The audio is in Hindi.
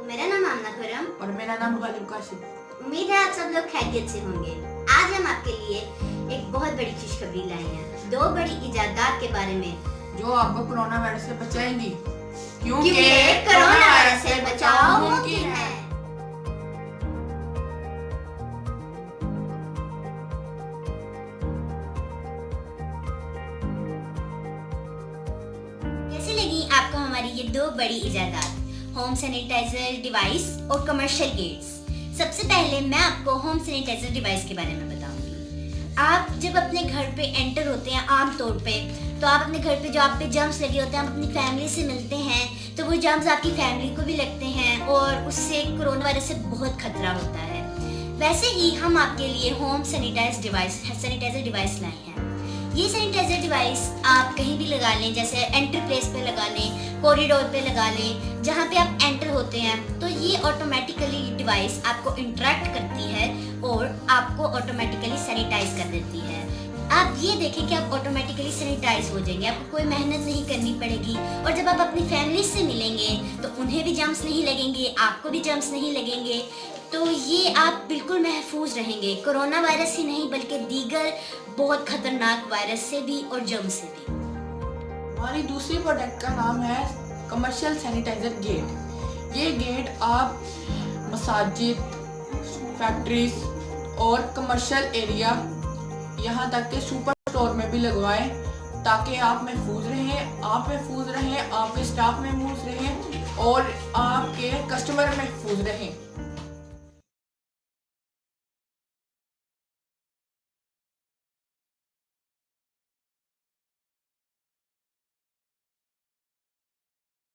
मेरा नाम आमना खुरम और मेरा नाम गालिब काशिफ। उम्मीद है आप सब लोग खैरियत से होंगे। आज हम आपके लिए एक बहुत बड़ी खुशखबरी लाए हैं, दो बड़ी इजादात के बारे में जो आपको कोरोना वायरस से बचाएंगी, क्योंकि कोरोना वायरस से बचाव मुमकिन है। कैसी लगी आपको हमारी ये दो बड़ी इजादात, होम सैनिटाइजर डिवाइस और कमर्शियल गेट्स? सबसे पहले मैं आपको होम सैनिटाइजर डिवाइस के बारे में बताऊंगी। आप जब अपने घर पे एंटर होते हैं आम तौर पे, तो आप अपने घर पे जो आप पे जर्म्स लगे होते हैं, आप अपनी फैमिली से मिलते हैं, तो वो जर्म्स आपकी फैमिली को भी लगते हैं और उससे कोरोना वायरस से बहुत खतरा होता है। वैसे ही हम आपके लिए होम सैनिटाइजर डिवाइस लाए हैं। ये सैनिटाइजर डिवाइस आप कहीं भी लगा लें, जैसे एंटर प्लेस पे लगा लें, कॉरिडोर पे लगा लें, जहाँ पे आप एंटर होते हैं, तो ये ऑटोमेटिकली डिवाइस आपको इंटरेक्ट करती है और आपको ऑटोमेटिकली सैनिटाइज कर देती है। आप ये देखें कि आप ऑटोमेटिकली सैनिटाइज हो जाएंगे, आपको कोई मेहनत नहीं करनी पड़ेगी। और जब आप अपनी फैमिली से मिलेंगे तो उन्हें भी जर्म्स नहीं लगेंगे, आपको भी जर्म्स नहीं लगेंगे, तो ये आप बिल्कुल महफूज रहेंगे, कोरोना वायरस ही नहीं बल्कि दीगर बहुत खतरनाक वायरस से भी और जर्म से भी। हमारी दूसरी प्रोडक्ट का नाम है कमर्शियल सैनिटाइजर गेट। ये गेट आप मसाजिद, फैक्ट्रीज और कमर्शियल एरिया, यहाँ तक के सुपर स्टोर में भी लगवाएं, ताकि आप महफूज रहें, आपके स्टाफ महफूज रहें और आपके कस्टमर महफूज रहें।